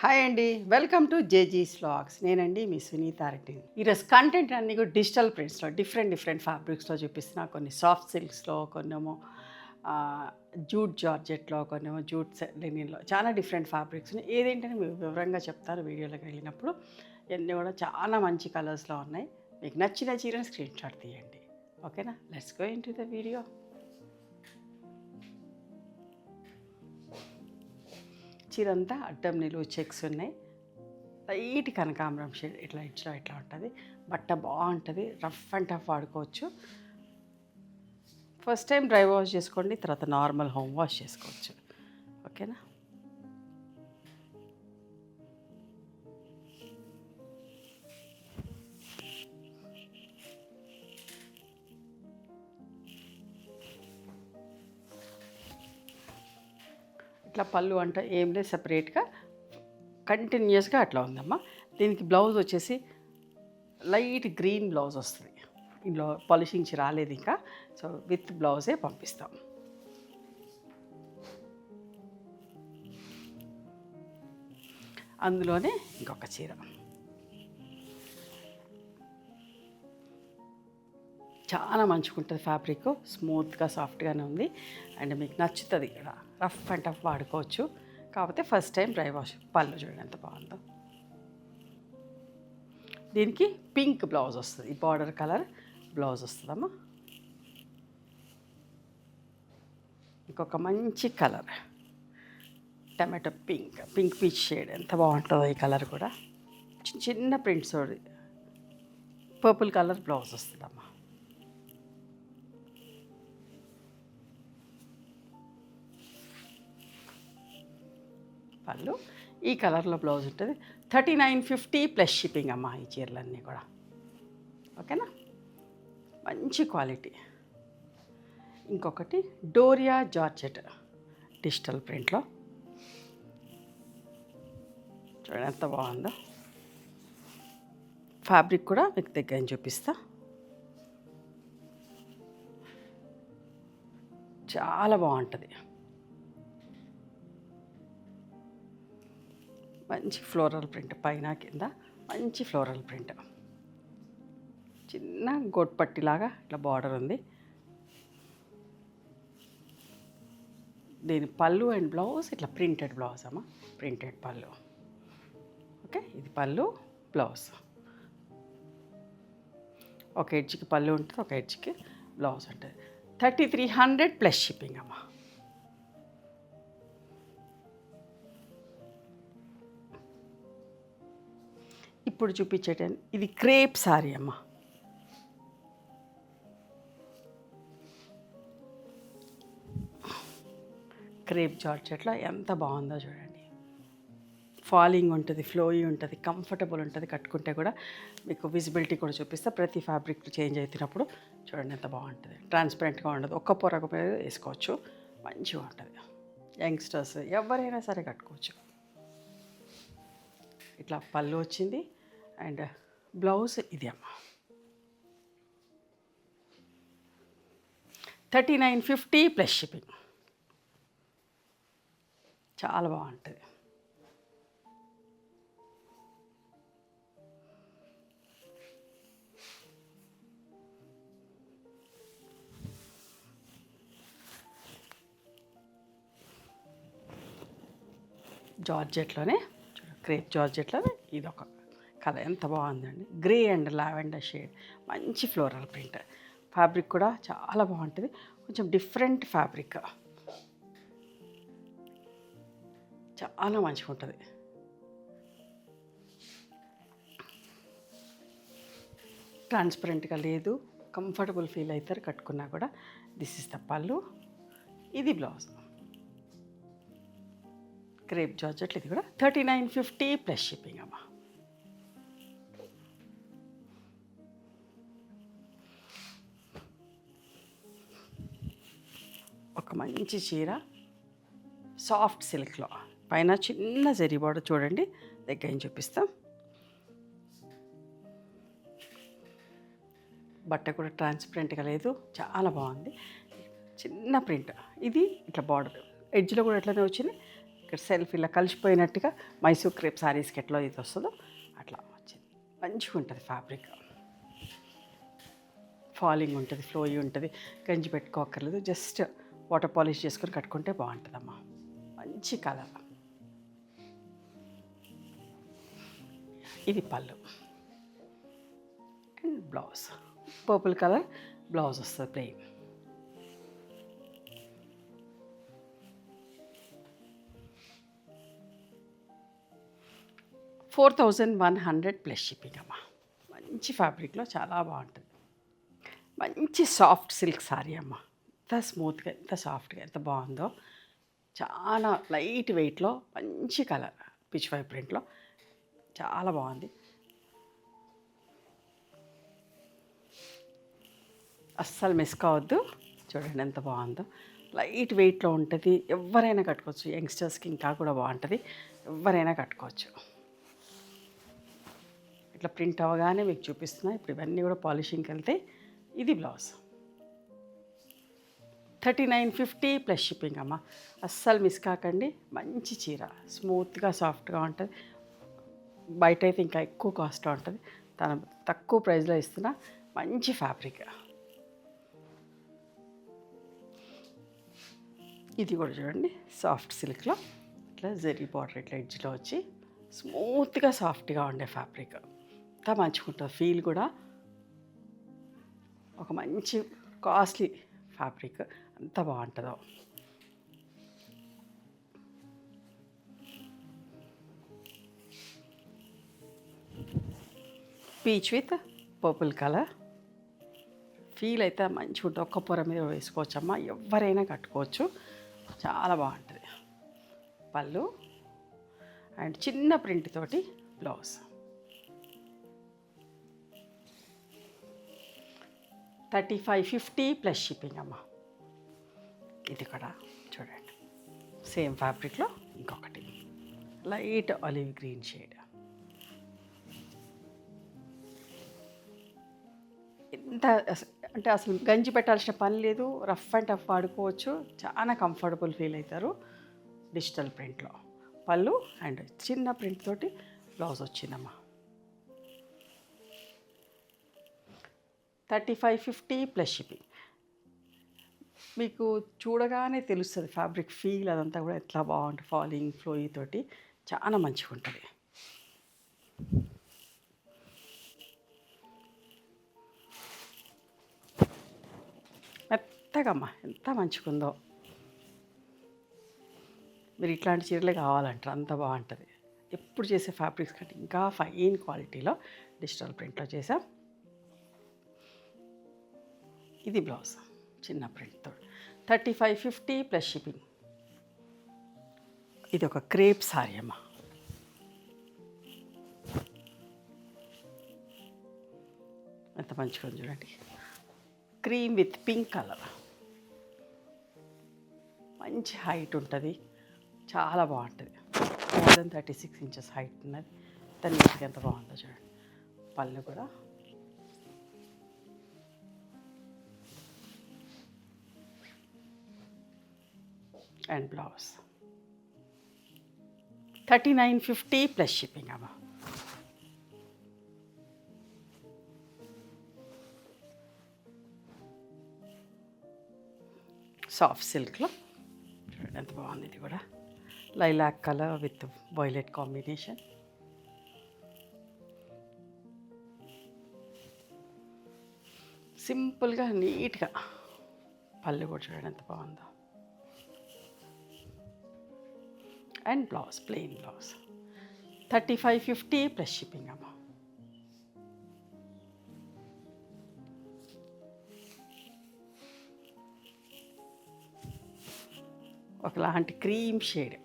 Hi అండి, welcome to జేజీస్ vlogs. నేనండి మీ సునీత రెడ్డి. ఈరోజు కంటెంట్ అన్నీ కూడా డిజిటల్ ప్రింట్స్లో డిఫరెంట్ ఫ్యాబ్రిక్స్లో చూపిస్తున్నా. కొన్ని సాఫ్ట్ సిల్క్స్లో, కొన్నేమో జూట్ జార్జెట్లో, కొన్నేమో జూట్ లెనిన్లో, చాలా డిఫరెంట్ ఫ్యాబ్రిక్స్ ఉన్నాయి. ఏదేంటని మీకు వివరంగా చెప్తారు వీడియోలోకి వెళ్ళినప్పుడు. ఇవన్నీ కూడా చాలా మంచి కలర్స్లో ఉన్నాయి. మీకు నచ్చిన చీరను స్క్రీన్ షాట్ తీయండి. ఓకేనా, let's go in to the video. చీర అంతా అడ్డం నిలువు చెక్స్ ఉన్నాయి. లైట్ కనకాంబరం షేడ్ ఇట్లా ఇట్లా ఉంటుంది. బట్ట బాగుంటుంది, రఫ్ అండ్ టఫ్ వాడుకోవచ్చు. ఫస్ట్ టైం డ్రై వాష్ చేసుకోండి, తర్వాత నార్మల్ హోమ్ వాష్ చేసుకోవచ్చు. ఓకేనా, ఇట్లా పళ్ళు అంటే ఏం లేదు, సపరేట్గా కంటిన్యూస్గా అట్లా ఉందమ్మా. దీనికి బ్లౌజ్ వచ్చేసి లైట్ గ్రీన్ బ్లౌజ్ వస్తుంది. ఇందులో పాలిషింగ్ రాలేదు ఇంకా, సో విత్ బ్లౌజే పంపిస్తాం. అందులోనే ఇంకొక చీర చాలా మంచిగా ఉంటుంది. ఫ్యాబ్రిక్ స్మూత్గా సాఫ్ట్గానే ఉంది అండ్ మీకు నచ్చుతుంది. ఇక్కడ రఫ్ అండ్ టఫ్ వాడుకోవచ్చు. కాకపోతే ఫస్ట్ టైం డ్రై వాష్. పళ్ళు చూడండి ఎంత బాగుందో. దీనికి పింక్ బ్లౌజ్ వస్తుంది, ఈ బార్డర్ కలర్ బ్లౌజ్ వస్తుందమ్మా. ఇంకొక మంచి colour tomato pink peach shade, ఎంత బాగుంటుందో ఈ కలర్ కూడా. చిన్న ప్రింట్స్ పర్పుల్ కలర్ బ్లౌజ్ వస్తుందమ్మా. పళ్ళు ఈ కలర్లో బ్లౌజ్ ఉంటుంది. 3950 ప్లస్ షిప్పింగ్ అమ్మా ఈ చీరలన్నీ కూడా. ఓకేనా, మంచి క్వాలిటీ. ఇంకొకటి డోరియా జార్జెట్ డిజిటల్ ప్రింట్లో చూడండి ఎంత బాగుందో. ఫ్యాబ్రిక్ కూడా మీకు దగ్గర చూపిస్తా. చాలా బాగుంటుంది. మంచి ఫ్లోరల్ ప్రింట్, పైన కింద మంచి ఫ్లోరల్ ప్రింట్. చిన్న గోట్పట్టిలాగా ఇట్లా బార్డర్ ఉంది. దీని పళ్ళు అండ్ బ్లౌజ్ ఇట్లా ప్రింటెడ్ బ్లౌజ్ అమ్మా, ప్రింటెడ్ పళ్ళు. ఓకే, ఇది పళ్ళు బ్లౌజ్. ఒక ఎడ్జ్కి పళ్ళు ఉంటుంది, ఒక ఎడ్జ్కి బ్లౌజ్ ఉంటుంది. 3300 ప్లస్ షిప్పింగ్ అమ్మా. ఇప్పుడు చూపించేటండి, ఇది క్రేప్ సారీ అమ్మ. క్రేప్ జార్జెట్లో ఎంత బాగుందో చూడండి. ఫాలింగ్ ఉంటుంది, ఫ్లోయి ఉంటుంది, కంఫర్టబుల్ ఉంటుంది. కట్టుకుంటే కూడా మీకు విజిబిలిటీ కూడా చూపిస్తే ప్రతి ఫ్యాబ్రిక్ చేంజ్ అవుతున్నప్పుడు చూడండి ఎంత బాగుంటుంది. ట్రాన్స్పరెంట్గా ఉండదు, ఒక్క పొర వేసుకోవచ్చు, మంచిగా ఉంటుంది. యంగ్స్టర్స్ ఎవరైనా సరే కట్టుకోవచ్చు. ఇట్లా పళ్ళు వచ్చింది అండ్ బ్లౌజ్ ఇది అమ్మ. 3950 ప్లస్ షిప్పింగ్. చాలా బాగుంటుంది. జార్జెట్లోనే క్రేప్ జార్జెట్లోనే ఇది ఒక కలర్, ఎంత బాగుందండి. గ్రే అండ్ లావెండర్ షేడ్, మంచి ఫ్లోరల్ ప్రింట్. ఫ్యాబ్రిక్ కూడా చాలా బాగుంటుంది, కొంచెం డిఫరెంట్ ఫ్యాబ్రిక్, చాలా మంచిగా ఉంటుంది. ట్రాన్స్పరెంట్గా లేదు, కంఫర్టబుల్ ఫీల్ అవుతారు కట్టుకున్నా కూడా. దిస్ ఇస్ ద పళ్ళు, ఇది బ్లౌజ్. క్రేప్ జార్జెట్లు ఇది కూడా 3950 ప్లస్ షిప్పింగ్ అమ్మా. ఒక మంచి చీర సాఫ్ట్ సిల్క్లో, పైన చిన్న జరీ బార్డర్ చూడండి, దగ్గర ఏం చూపిస్తాం. బట్ట కూడా ట్రాన్స్పరెంట్గా లేదు, చాలా బాగుంది. చిన్న ప్రింట్, ఇది ఇట్లా బార్డర్ ఎడ్జ్లో కూడా ఎట్లనే వచ్చింది. ఇక్కడ సెల్ఫ్ ఇలా కలిసిపోయినట్టుగా మైసూర్ క్రేప్ శారీస్కి ఎట్లా ఇది వస్తుందో అట్లా వచ్చింది. మంచిగా ఉంటుంది ఫ్యాబ్రిక్, ఫాలింగ్ ఉంటుంది, ఫ్లోయి ఉంటుంది. గంజి పెట్టుకోకర్లేదు, జస్ట్ వాటర్ పాలిష్ చేసుకొని కట్టుకుంటే బాగుంటుందమ్మా. మంచి కలర్. ఇది పళ్ళు and blouse purple colour blouse వస్తుంది ప్లెయిన్. $4,100 ప్లస్ షిప్పింగ్ అమ్మా. మంచి ఫ్యాబ్రిక్లో చాలా బాగుంటుంది. మంచి సాఫ్ట్ సిల్క్ సారీ అమ్మ. ఎంత స్మూత్గా, ఎంత సాఫ్ట్గా, ఎంత బాగుందో. చాలా లైట్ వెయిట్లో మంచి కలర్, పిచ్ వై ప్రింట్లో చాలా బాగుంది. అస్సలు మిస్ కావద్దు. చూడండి ఎంత బాగుందో. లైట్ వెయిట్లో ఉంటుంది, ఎవరైనా కట్టుకోవచ్చు. యంగ్స్టర్స్కి ఇంకా కూడా బాగుంటుంది, ఎవరైనా కట్టుకోవచ్చు. ఇట్లా ప్రింట్ అవ్వగానే మీకు చూపిస్తున్నా. ఇప్పుడు ఇవన్నీ కూడా పాలిషింగ్కి వెళ్తే. ఇది బ్లౌజ్. 3950 ప్లస్ షిప్పింగ్ అమ్మ. అస్సలు మిస్ కాకండి. మంచి చీర, స్మూత్గా సాఫ్ట్గా ఉంటుంది. బయట అయితే ఇంకా ఎక్కువ కాస్ట్ ఉంటుంది, తన తక్కువ ప్రైస్లో ఇస్తున్నా. మంచి ఫ్యాబ్రిక్. ఇది కూడా చూడండి, సాఫ్ట్ సిల్క్లో ఇట్లా జరీ బార్డర్ ఇట్లా ఎడ్జ్లో వచ్చి స్మూత్గా సాఫ్ట్గా ఉండే ఫ్యాబ్రిక్. అంతా మంచిగా ఉంటుంది. ఫీల్ కూడా ఒక మంచి కాస్ట్లీ ఫ్యాబ్రిక్, అంత బాగుంటుందో. Peach with purple colour. Feel అయితే మంచిగా ఉంటుంది. ఒక్క పొర మీద వేసుకోవచ్చమ్మా, ఎవరైనా కట్టుకోవచ్చు. చాలా బాగుంటుంది. పళ్ళు అండ్ చిన్న ప్రింట్ తోటి బ్లౌజ్. 3550 ప్లస్ షిప్పింగ్ అమ్మ. ఇది కూడా చూడండి, సేమ్ ఫ్యాబ్రిక్లో ఇంకొకటి లైట్ ఆలివ్ గ్రీన్ షేడ్. ఎంత అంటే అసలు గంజి పెట్టాల్సిన పని లేదు, రఫ్ అండ్ టఫ్ వాడుకోవచ్చు. చాలా కంఫర్టబుల్ ఫీల్ అవుతారు. డిజిటల్ ప్రింట్లో పళ్ళు అండ్ చిన్న ప్రింట్ తోటి బ్లౌజ్ వచ్చిందమ్మా. 3550 ప్లస్ షిప్పింగ్. మీకు చూడగానే తెలుస్తుంది ఫ్యాబ్రిక్ ఫీల్, అదంతా కూడా ఎట్లా బాగుంటుంది. ఫాలింగ్ ఫ్లోయి తోటి చాలా మంచిగా ఉంటుంది. మెత్తగమ్మా, ఎంత మంచిగా ఉందో. మీరు ఇట్లాంటి చీరలే కావాలంటారు, అంత బాగుంటుంది. ఎప్పుడు చేసే ఫ్యాబ్రిక్స్ కంటే ఇంకా ఫైన్ క్వాలిటీలో డిజిటల్ ప్రింట్లో చేసాం. ఇది బ్లౌజ్ చిన్న ప్రింట్తో. 3550 ప్లస్ షిప్పింగ్. ఇది ఒక క్రేప్ సారీ అమ్మ. ఎంత మంచిగా ఉంది చూడండి. Cream with pink colour. మంచి హైట్ ఉంటుంది, చాలా బాగుంటుంది. మోర్ దెన్ 36 ఇంచెస్ హైట్ ఉన్నది. దానికి ఎంత బాగుందో చూడండి. పళ్ళు కూడా అండ్ బ్లౌజ్. 3950 ప్లస్ షిప్పింగ్ అమ్మ. సాఫ్ట్ సిల్క్లో చూడండి ఎంత బాగుంది. ఇది కూడా lilac colour with violet combination. సింపుల్గా నీట్గా. పళ్ళు కూడా చూడండి ఎంత బాగుందో. And blouse plain blouse. 3550 plus shipping అమ్మ. ఒకలాంటి క్రీమ్ షేడ్.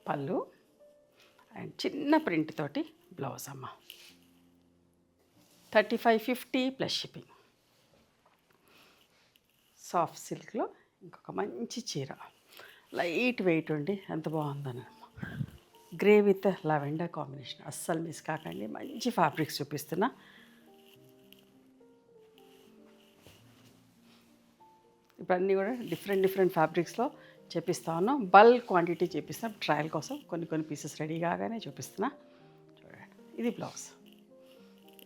పళ్ళు అండ్ చిన్న ప్రింట్ తోటి బ్లౌజ్ అమ్మ. 3550 ప్లస్ షిప్పింగ్. సాఫ్ట్ సిల్క్లో ఇంకొక మంచి చీర, లైట్ వెయిట్ ఉండి ఎంత బాగుందని. Grey with lavender combination. అస్సలు మిస్ కాకండి. మంచి ఫ్యాబ్రిక్స్ చూపిస్తున్నా. ఇప్పుడు అన్నీ కూడా డిఫరెంట్ ఫ్యాబ్రిక్స్లో చేపిస్తా ఉన్నాం. బల్క్ క్వాంటిటీ చేపిస్తాం ట్రయల్ కోసం. కొన్ని పీసెస్ రెడీ కాగానే చూపిస్తున్నా. చూడండి, ఇది బ్లౌజ్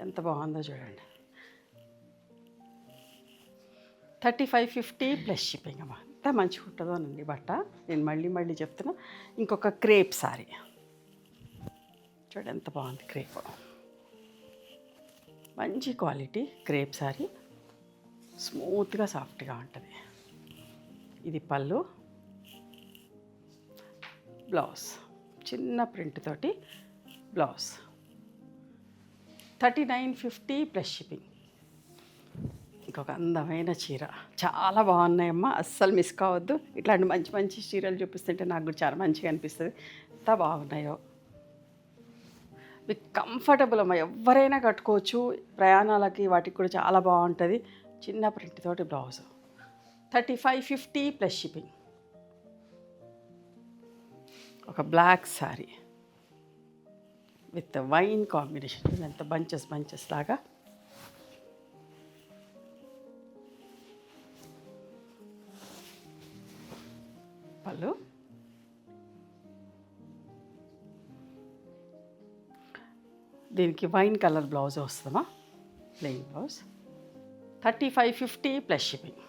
ఎంత బాగుందో చూడండి. 3550 ప్లస్ షిప్పింగ్ అమ్మా. ఎంత మంచిగా ఉంటుందోనండి బట్ట. నేను మళ్ళీ చెప్తున్నా. ఇంకొక క్రేప్ సారీ చూడండి, ఎంత బాగుంది. క్రేప్ మంచి క్వాలిటీ క్రేప్ సారీ, స్మూత్గా సాఫ్ట్గా ఉంటుంది. ఇది పళ్ళు, బ్లౌజ్ చిన్న ప్రింట్ తోటి బ్లౌజ్. 3950 plus shipping. ఇంకొక అందమైన చీర, చాలా బాగున్నాయమ్మా, అస్సలు మిస్ కావద్దు. ఇట్లాంటి మంచి చీరలు చూపిస్తుంటే నాకు కూడా చాలా మంచిగా అనిపిస్తుంది. ఎంత బాగున్నాయో. మీకు కంఫర్టబుల్ అమ్మా, ఎవరైనా కట్టుకోవచ్చు. ప్రయాణాలకి వాటికి కూడా చాలా బాగుంటుంది. చిన్న ప్రింట్ తోటి బ్లౌజ్. 3550 plus shipping. ఒక black sari with wine combination. ఎంత బంచెస్ లాగా. పళ్ళు, దీనికి వైన్ కలర్ బ్లౌజ్ వస్తుందమ్మా, ప్లెయిన్ బ్లౌజ్. 3550 plus shipping.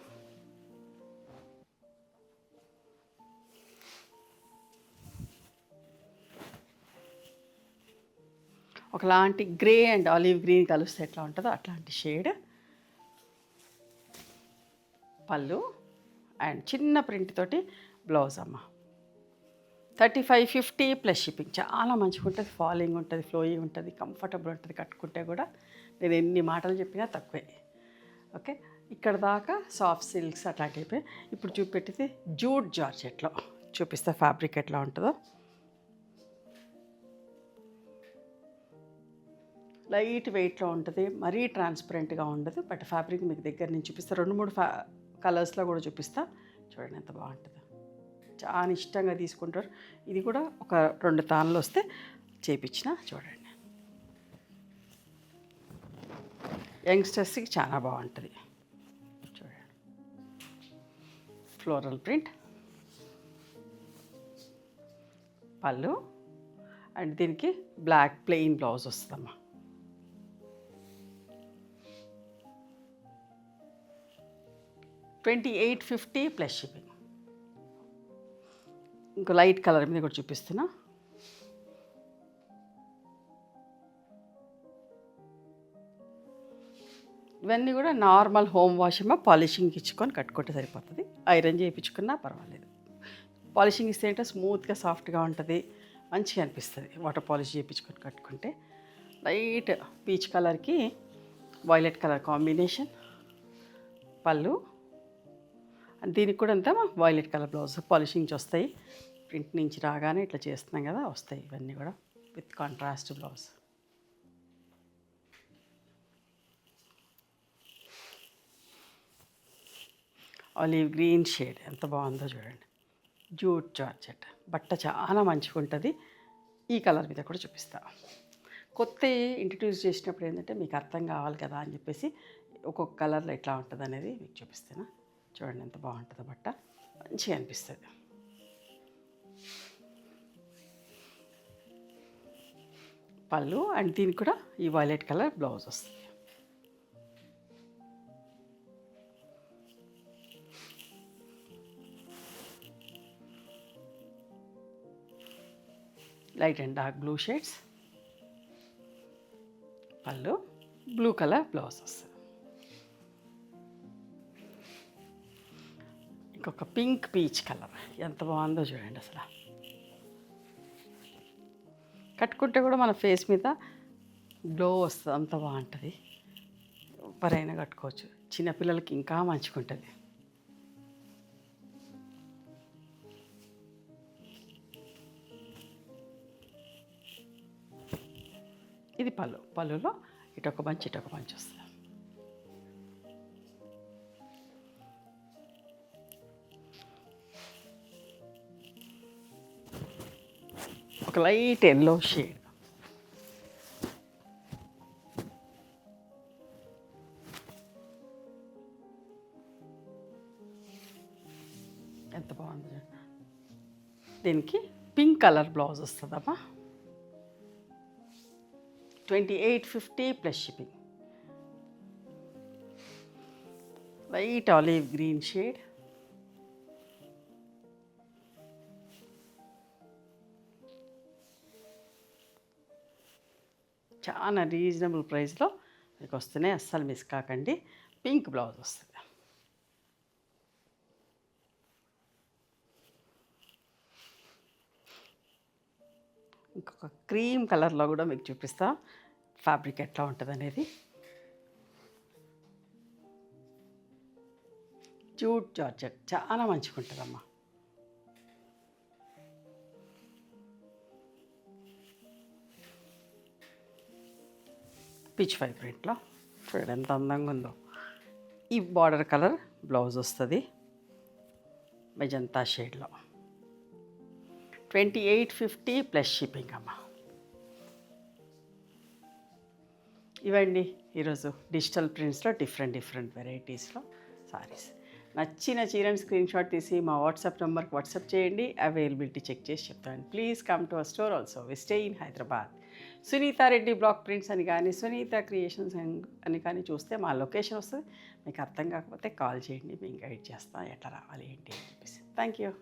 ఒకలాంటి గ్రే అండ్ ఆలివ్ గ్రీన్ కలిస్తే ఎట్లా ఉంటుందో అట్లాంటి షేడ్. పళ్ళు అండ్ చిన్న ప్రింట్ తోటి బ్లౌజ్ అమ్మ. 3550 ప్లస్ షిప్పింగ్. చాలా మంచిగా ఉంటుంది, ఫాలింగ్ ఉంటుంది, ఫ్లోయింగ్ ఉంటుంది, కంఫర్టబుల్ ఉంటుంది. కట్టుకుంటే కూడా నేను ఎన్ని మాటలు చెప్పినా తక్కువే. ఓకే, ఇక్కడ దాకా సాఫ్ట్ సిల్క్స్ అట్లాంటివి అయిపోయి. ఇప్పుడు చూపెట్టితే జూట్ జార్జెట్లో చూపిస్తే ఫ్యాబ్రిక్ ఎట్లా ఉంటుందో. లైట్ వెయిట్లో ఉంటుంది, మరీ ట్రాన్స్పరెంట్గా ఉండదు. బట్ ఫ్యాబ్రిక్ మీకు దగ్గర నుంచి చూపిస్తా. 2-3 కలర్స్లో కూడా చూపిస్తా. చూడండి ఎంత బాగుంటుందో, చాలా ఇష్టంగా తీసుకుంటారు. ఇది కూడా ఒక 2 తాన్లు వస్తే చేపించిన. చూడండి, యంగ్స్టర్స్కి చాలా బాగుంటుంది. చూడండి, ఫ్లోరల్ ప్రింట్, పళ్ళు అండ్ దీనికి బ్లాక్ ప్లెయిన్ బ్లౌజ్ వస్తుందమ్మా. 2850 ప్లస్ షిప్పింగ్. ఇంకో లైట్ కలర్ మీద కూడా చూపిస్తున్నా. ఇవన్నీ కూడా నార్మల్ హోమ్ వాష్ ఏమో పాలిషింగ్కి ఇచ్చుకొని కట్టుకుంటే సరిపోతుంది. ఐరన్ చేయించుకున్నా పర్వాలేదు. పాలిషింగ్ ఇస్తే ఏంటో స్మూత్గా సాఫ్ట్గా ఉంటుంది, మంచిగా అనిపిస్తుంది. వాటర్ పాలిష్ చేయించుకొని కట్టుకుంటే. లైట్ పీచ్ కలర్కి వైలెట్ కలర్ కాంబినేషన్. పళ్ళు దీనికి కూడా అంతా వైలెట్ కలర్ బ్లౌజ్. పాలిషింగ్ వస్తాయి, ప్రింట్ నుంచి రాగానే ఇట్లా చేస్తున్నాం కదా వస్తాయి. ఇవన్నీ కూడా with contrast blouse. Olive green shade ఎంత బాగుందో చూడండి. జూట్ జార్జెట్ బట్ట చాలా మంచిగా ఉంటుంది. ఈ కలర్ మీద కూడా చూపిస్తా. కొత్త ఇంట్రడ్యూస్ చేసినప్పుడు ఏంటంటే మీకు అర్థం కావాలి కదా అని చెప్పేసి ఒక్కొక్క కలర్లో ఎట్లా ఉంటుంది అనేది మీకు చూపిస్తాను. చూడండి ఎంత బాగుంటుందో బట్ట, మంచిగా అనిపిస్తుంది. పళ్ళు అండ్ దీనికి కూడా ఈ వైలెట్ కలర్ బ్లౌజ్ వస్తుంది. Light and dark blue shades. పళ్ళు బ్లూ కలర్ బ్లౌజ్ వస్తుంది. ఇంకొక పింక్ పీచ్ కలర్ ఎంత బాగుందో చూడండి. అసలు కట్టుకుంటే కూడా మన ఫేస్ మీద గ్లో వస్తుంది, అంత బాగుంటుంది. ఎవరైనా కట్టుకోవచ్చు, చిన్నపిల్లలకి ఇంకా మంచిగా ఉంటుంది. ఇది పళ్ళు. పళ్ళులో ఇటొక బంచ్ ఇటొక బంచ్ వస్తుంది. ఒక లైట్ ఎల్లో షేడ్. ఎంత బాగుంది చూడు. దీనికి పింక్ కలర్ బ్లౌజ్ వస్తుందమ్మా. 2850 plus shipping. Light olive green shade. చాలా రీజనబుల్ ప్రైస్లో మీకు వస్తున్నాయి, అస్సలు మిస్ కాకండి. పింక్ బ్లౌజ్ వస్తుంది. ఇంకొక క్రీమ్ కలర్లో కూడా మీకు చూపిస్తా ఫ్యాబ్రిక్ ఎట్లా ఉంటుంది అనేది. జూట్ జార్జెట్ చాలా మంచిగా ఉంటుందమ్మా. పిచ్ ఫై ప్రింట్లో చూడండి ఎంత అందంగా ఉందో. ఈ బార్డర్ కలర్ బ్లౌజ్ వస్తుంది మెజంతా షేడ్లో. 2850 ప్లస్ షిప్పింగ్ అమ్మ. ఇవండి ఈరోజు డిజిటల్ ప్రింట్స్లో డిఫరెంట్ వెరైటీస్లో సారీస్. నచ్చిన చీరని స్క్రీన్ షాట్ తీసి మా వాట్సాప్ నెంబర్కి వాట్సాప్ చేయండి. అవైలబిలిటీ చెక్ చేసి చెప్తాను. Please come to our store also. We stay in Hyderabad. Sunitha Reddy block prints అని కానీ సునీత క్రియేషన్స్ అని కానీ చూస్తే మా లొకేషన్ వస్తుంది. మీకు అర్థం కాకపోతే కాల్ చేయండి, మేము గైడ్ చేస్తాం ఎట్లా రావాలి ఏంటి అని చెప్పేసి. Thank you.